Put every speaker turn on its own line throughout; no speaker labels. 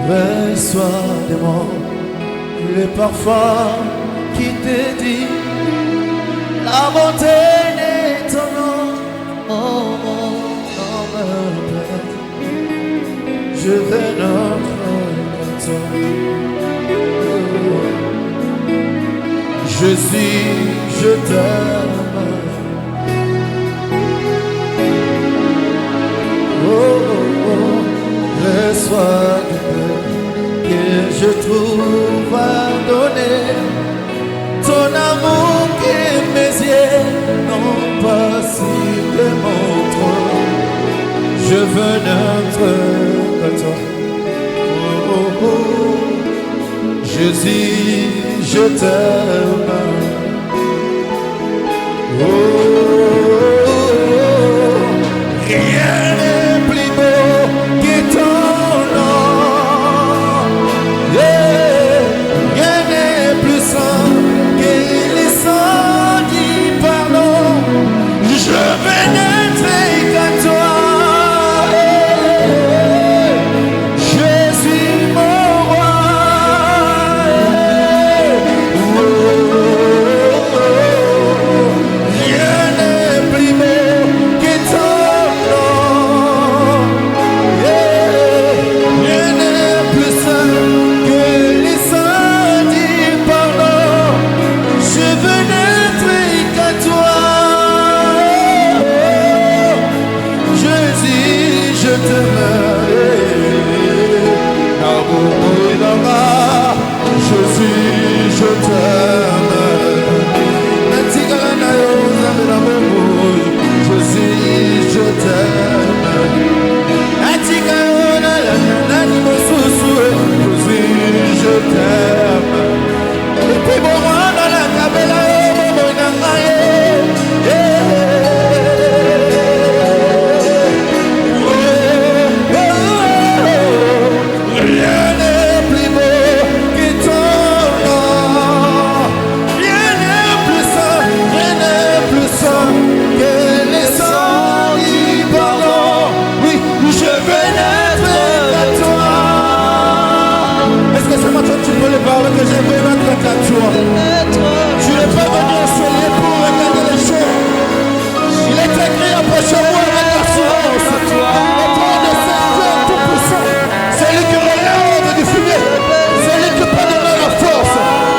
Reçois de moi le parfum qui te dit la bonté de ton nom. Oh mon Père, je veux notre toi. Jésus, je t'aime. Reçois du Père que je trouve à donner, ton amour que mes yeux n'ont pas su démontrer. Je veux n'être que toi. Oh, oh, oh. Jésus, je t'aime. Oh, oh, oh. Rien n'est plus beau que ton nom. Yeah. Rien n'est plus saint que les sangs du pardon. Je veux n'être qu'à toi. Je suis mon roi. Oh, oh, oh. Rien n'est plus beau que ton nom. Yeah. Rien n'est plus saint que les sangs du pardon. Je veux n'être qu'à toi. Jésus, je t'aime. Jésus, je t'aime. Jésus, je t'aime. Jésus, je t'aime. Et puis bon, moi, dans la cabella, rien n'est plus beau que ton nom. Rien n'est plus saint, rien n'est plus saint que les sangs du pardon. Oui, je veux n'être qu'à toi. Est-ce que ce matin tu peux le parler que je veux n'être qu'à toi? Tu n'es pas venu au soleil pour regarder les choses. Il est écrit approche-moi avec assurance. Et toi de cette Dieu tout-puissant, celui qui relève du fumier, celui qui peut donner la force.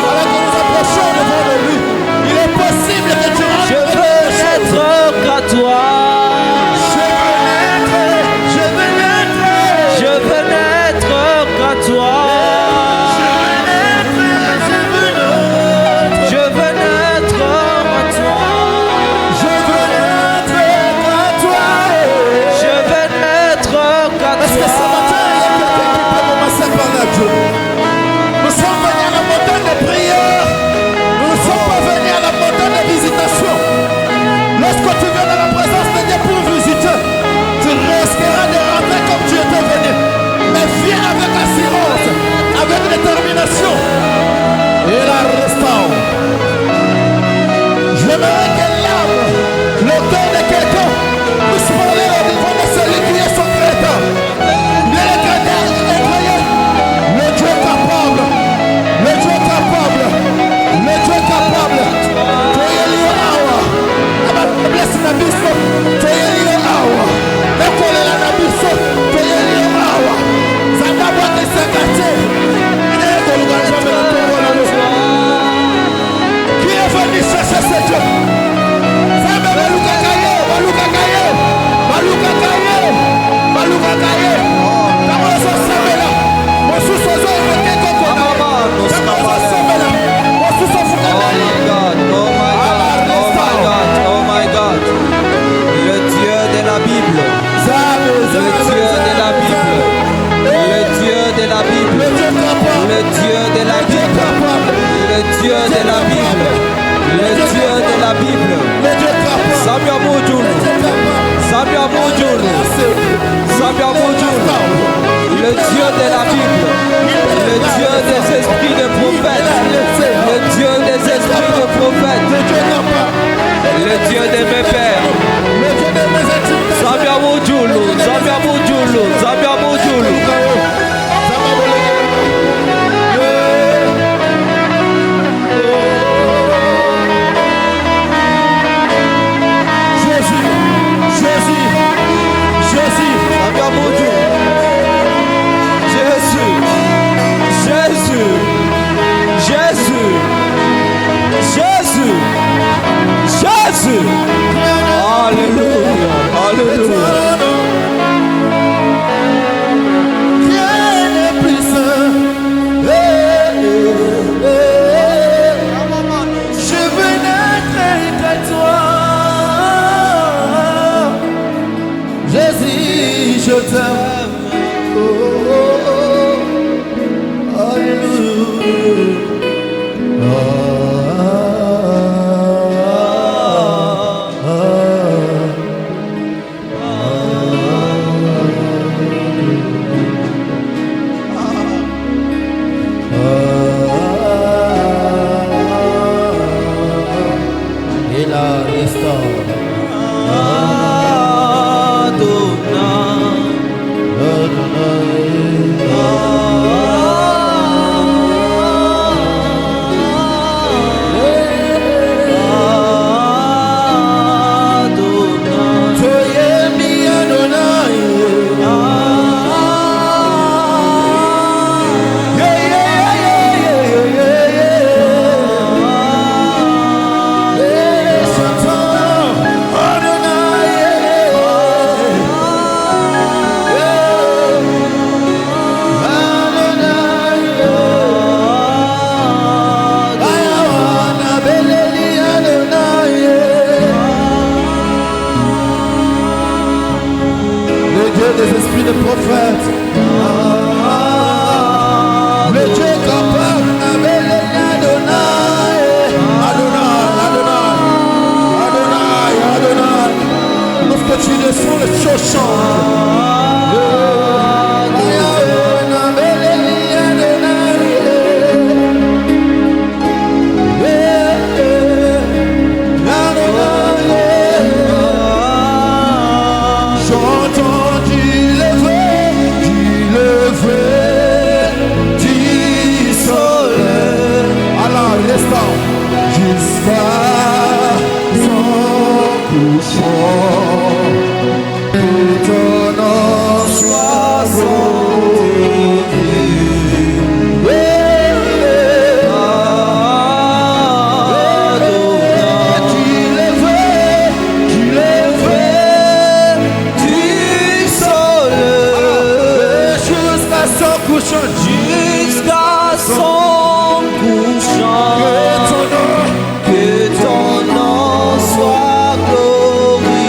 Alors que nous approchons devant de lui, il est possible que tu rentres.
Je veux n'être qu'à toi.
Je veux n'être
Je veux n'être qu'à toi. Je veux n'être qu'à toi.
Je veux n'être qu'à toi.
Je veux n'être qu'à
Est-ce que ce
toi.
matin, il y a quelqu'un qui peut commencer par la Dieu? Nous sommes venus à la montagne de prière. Nous ne sommes pas venus à la montagne de visitation. Lorsque tu viens dans la présence de Dieu pour visiter, tu risqueras de rentrer comme tu étais venu. Mais viens avec assurance, avec détermination. Et la restaure. J'aimerais que l'âme, le cœur de quelqu'un, puisse parler au niveau de celui qui est son créateur. Il est le créateur, il est croyant. Le Dieu capable. Le Dieu capable. Le Dieu capable. Toyeli awa. Bless na biso. Toyeli awa. Nakolela na biso. Toyeli awa. Zandabwa kesekate. Qui est venu chercher ce Dieu? Zamba baluka kaye, baluka kaye, baluka kaye, baluka kaye. Kamoso sabela, mosusu zo eke koko na. Kamoso sabela, mosusu fuka
Oh
na.
my God, oh my God, oh my God, oh my God. Le Dieu de la Bible.
Zabe,
Le Dieu de la Bible. Le Dieu de la Bible. Le Dieu de la Bible. Le Dieu de la Bible. Le Dieu de la Bible. Sabia Mujulu. Sabia Mujulu. Sabia Mujulu. Le Dieu de la Bible. Le Dieu des esprits de prophètes. Le Dieu des esprits de prophètes. Le Dieu de mes pères. Sabia Mujulu. Sabia Mujulu. Sabia Mujulu. Jusqu'à son couchant, que ton nom soit glorifié.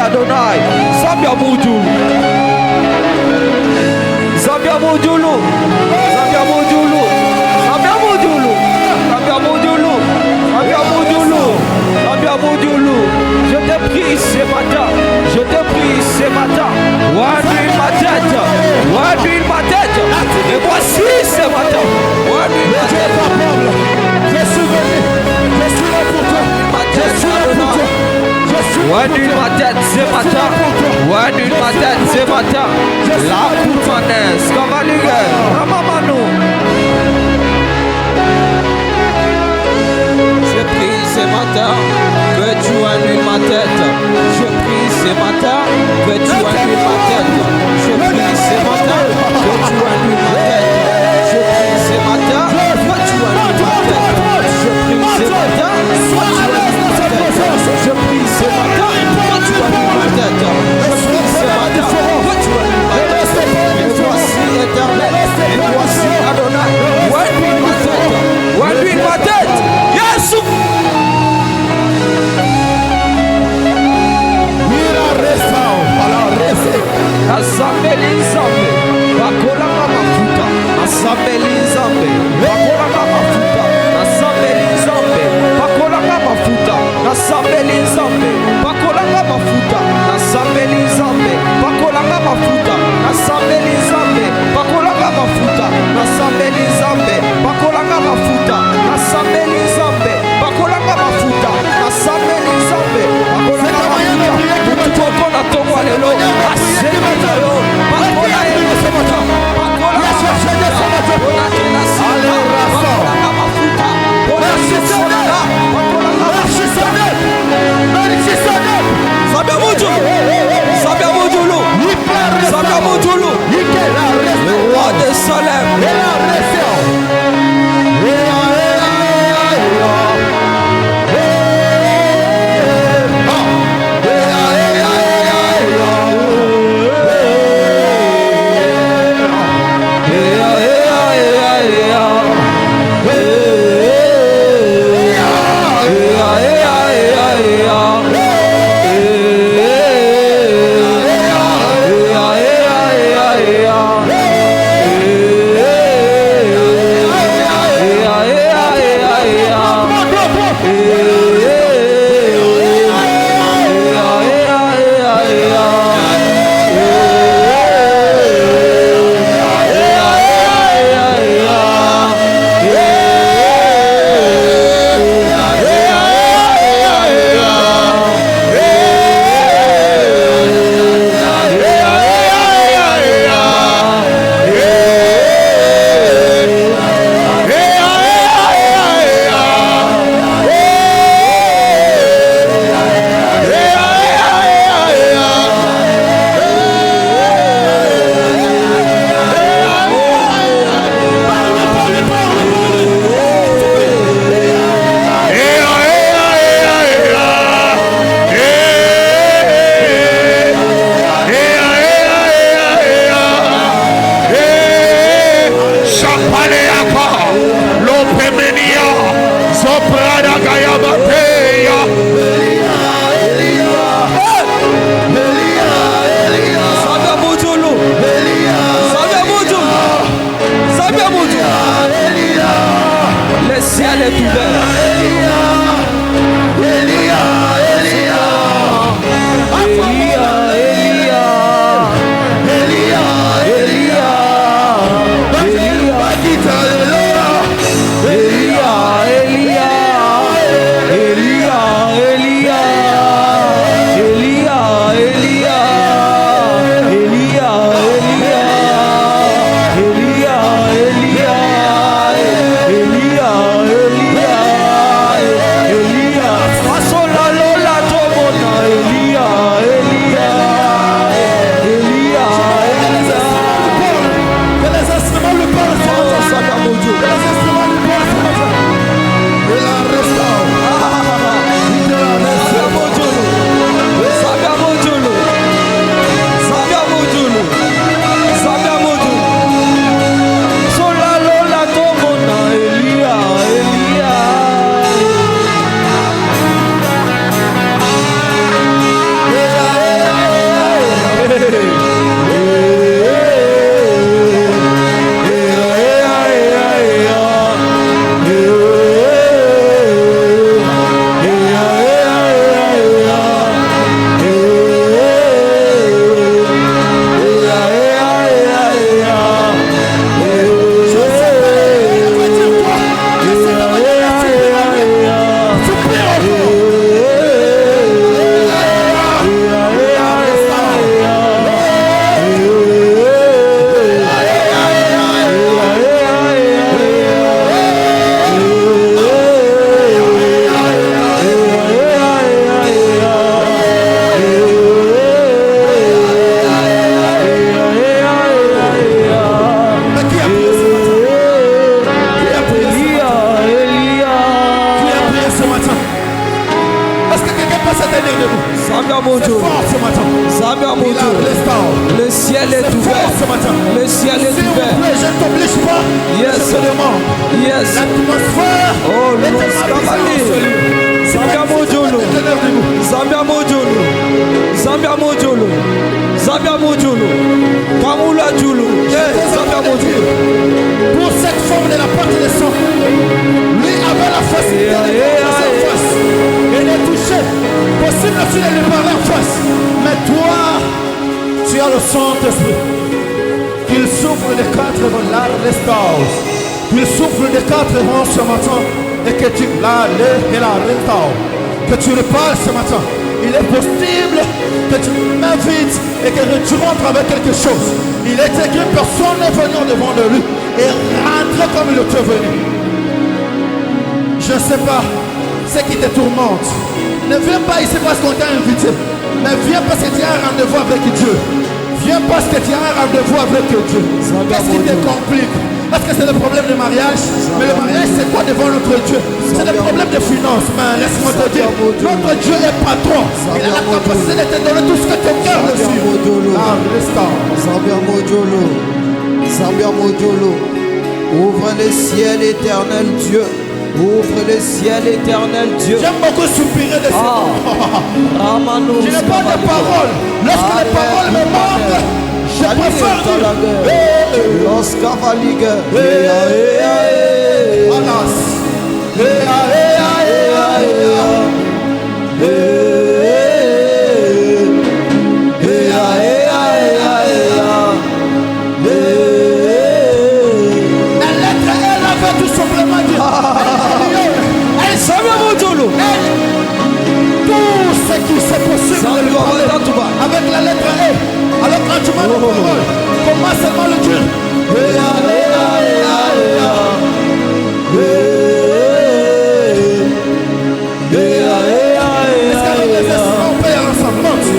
Adonai, Le ciel est ouvert. Le ciel est ouvert.
Je ne t'oblige pas.
Yes.
Seulement.
Yes.
L'atmosphère.
Oh, le Zambia Mojolo. Zambia Mojolo. Zambia Mojolo. Zambia Mojolo. Kamula Julu. Zambia Mojolo.
Pour cette forme de la porte de sang, lui avait la facilité de passer en face et de toucher. Possible aussi de lui parler en face. Mais toi, tu as le Saint-Esprit. Qu'il souffle de 4 vents, la restaure. Qu'il souffle de 4 vents ce matin et que tu la restaure. Que tu reparles ce matin. il est possible que tu m'invites et que tu rentres avec quelque chose. Il est écrit, personne n'est venu devant de lui et rentre comme il était venu. Je ne sais pas ce qui te tourmente. Ne viens pas ici parce qu'on t'a invité, mais viens parce que tu as un rendez-vous avec Dieu. Viens parce que tu as un rendez-vous avec Dieu. Qu'est-ce qui te complique? Parce que c'est le problème de mariage. Mais le mariage, c'est quoi devant notre Dieu? C'est le problème de finances. Mais laisse-moi te dire, notre Dieu est patron. Il a la capacité de te donner tout ce que ton cœur desire. Ah,
Zambia Modjolo, ouvre les ciels, éternel Dieu. Ouvre les ciels, éternel Dieu.
J'aime beaucoup soupirer de ça. Je n'ai pas de parole. Lorsque les paroles me manquent, je préfère dire
Lorsqu'avaligue
la lettre elle avait tout simplement dit tout ce qui c'est possible de lui parler avec la lettre E. Alors quand tu m'as la parole, commence seulement le dire. Est-ce qu'avec les instruments on peut y aller ensemble?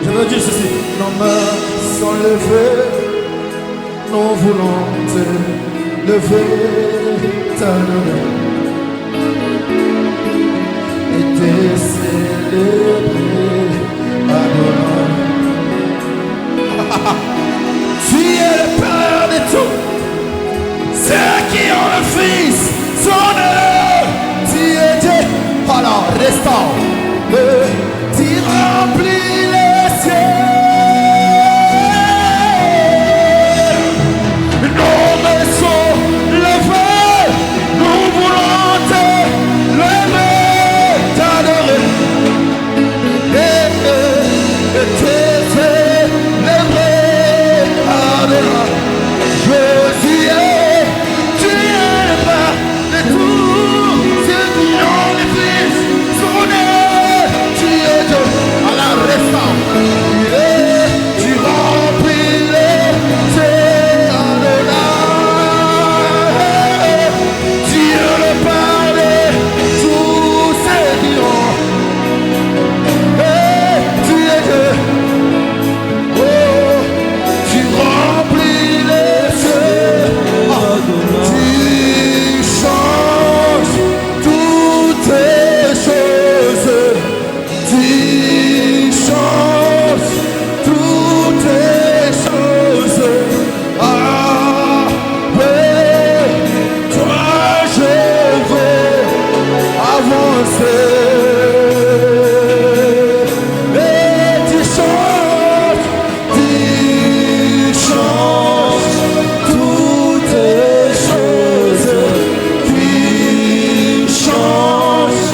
Je veux dire ceci, nos mains sont levées, nous voulons te lever, t'adorer et te célébrer, adorer. Tu es le Père de tout, ceux qui ont le Fils sont heureux. Tu es Dieu, alors restaure, tu remplis les cieux. Nos mains sont levées, nous voulons te lever, t'adorer et te célébrer, adorer. Jésus est, tu es le Père de tous ceux qui ont le Fils sont nés. Tu es Dieu, alors restaure. Tu remplis les cieux, adorer. Tu es le Père de tous ceux qui ont. Tu es Dieu. Oh, tu remplis les cieux. Tu changes toutes les choses. Tu changes toutes les choses. Avec toi je vais avancer. Et tu changes toutes les choses. Tu changes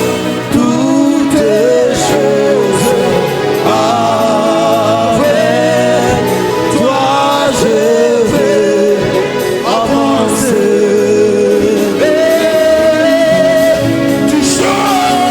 toutes les choses. Avec toi je vais avancer. Et tu changes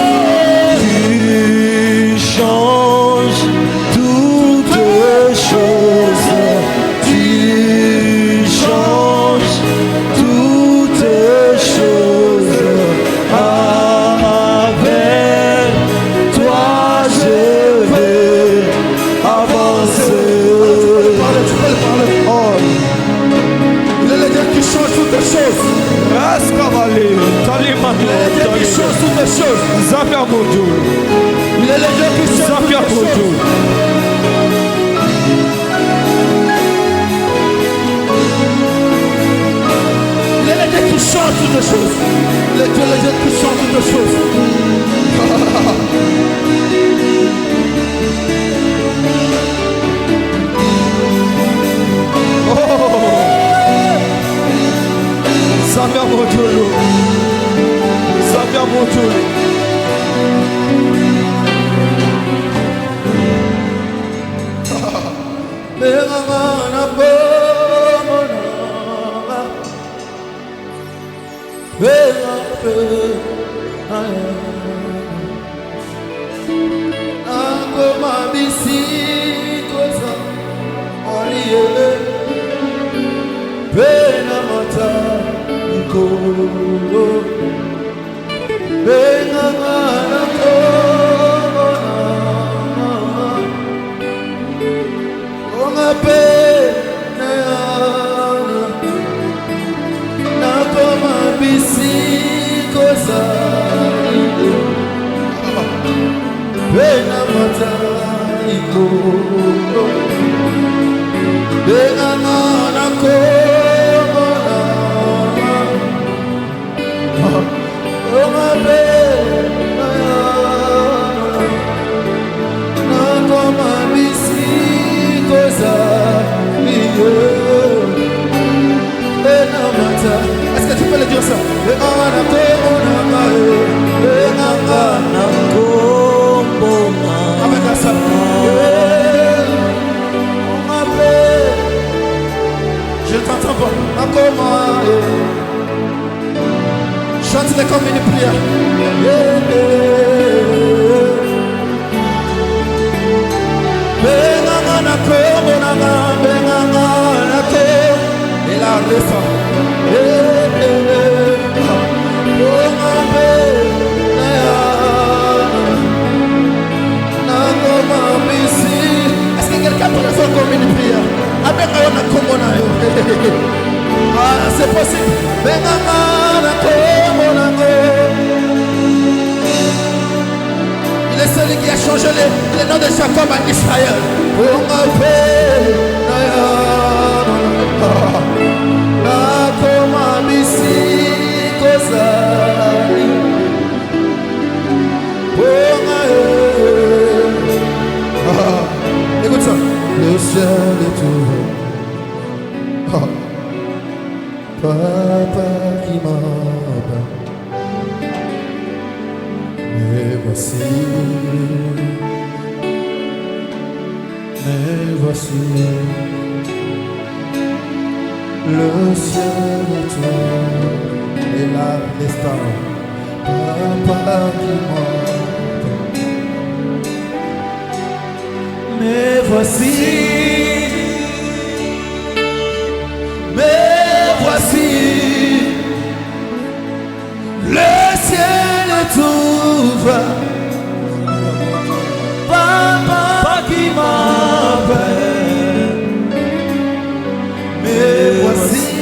Dieu qui change toutes les choses.
Nzambe ya motolo.
Il est le Dieu qui change
Nzambe ya
toutes les choses.
motolo.
Il est le Dieu qui change toutes les choses. Il est le Dieu qui change toutes les choses.
Nzambe ya motolo. Nzambe ya motolo. Est-ce que tu peux le dire ça? Avec ça. Je t'entends pas. Chante-les comme une prière. Et là, descend. Est-ce que quelqu'un peut faire comme une prière? Avec un ah, c'est possible. Il est celui qui a changé les noms de Jacob à Israël. Écoute ça. Le ciel est ouvert. Papa qui m'attend. Mais voici. Le ciel est ouvert. Et là, l'instant. Papa qui m'attend. Mais voici, le ciel est ouvert, papa qui m'appelle, mais voici,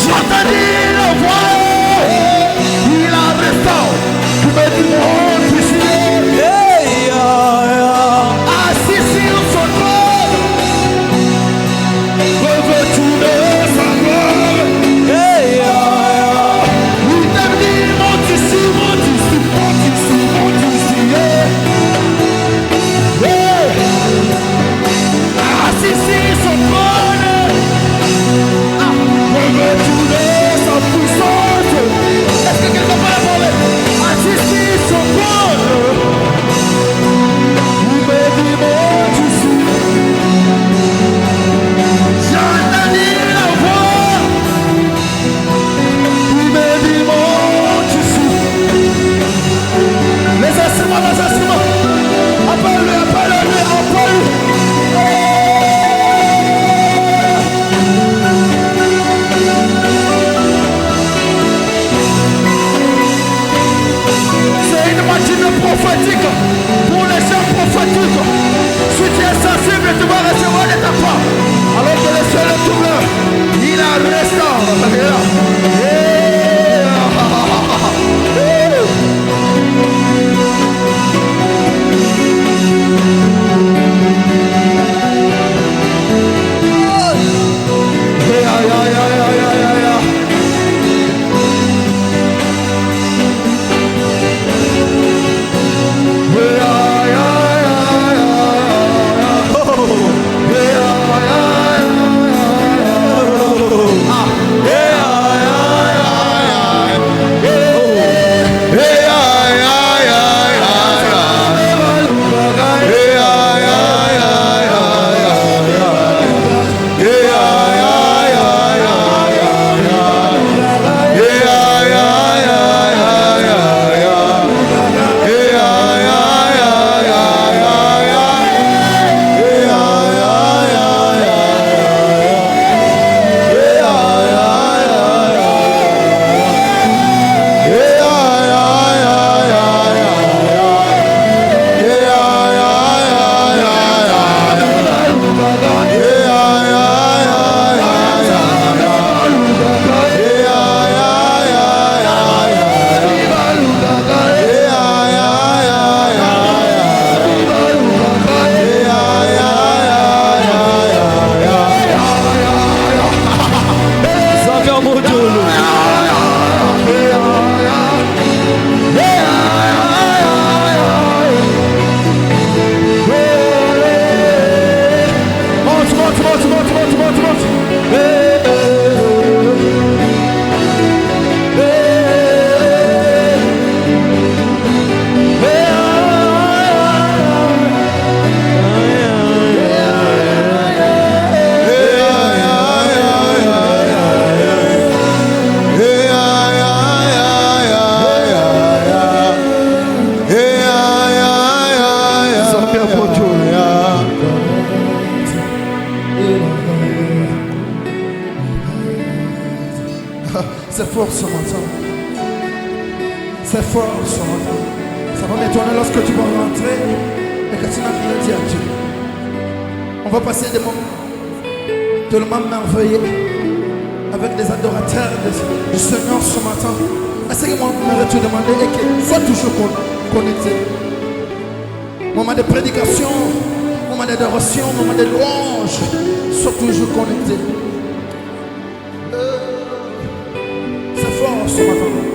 J'entendis la voix.
prophétique pour les gens prophètes. Si tu es sensible, tu vas recevoir de ta part. Alors que le ciel est ouvert, il a restauré. C'est fort ce matin. C'est fort ce matin. Ça va m'étonner lorsque tu vas rentrer et que tu n'as rien dit à Dieu. On va passer des moments tellement merveilleux avec des adorateurs du Seigneur ce matin. Est-ce que moi, je vais te demander et que sois toujours connecté. Moment de prédication, moment d'adoration, moment de louange, sois toujours connecté. C'est fort ce matin.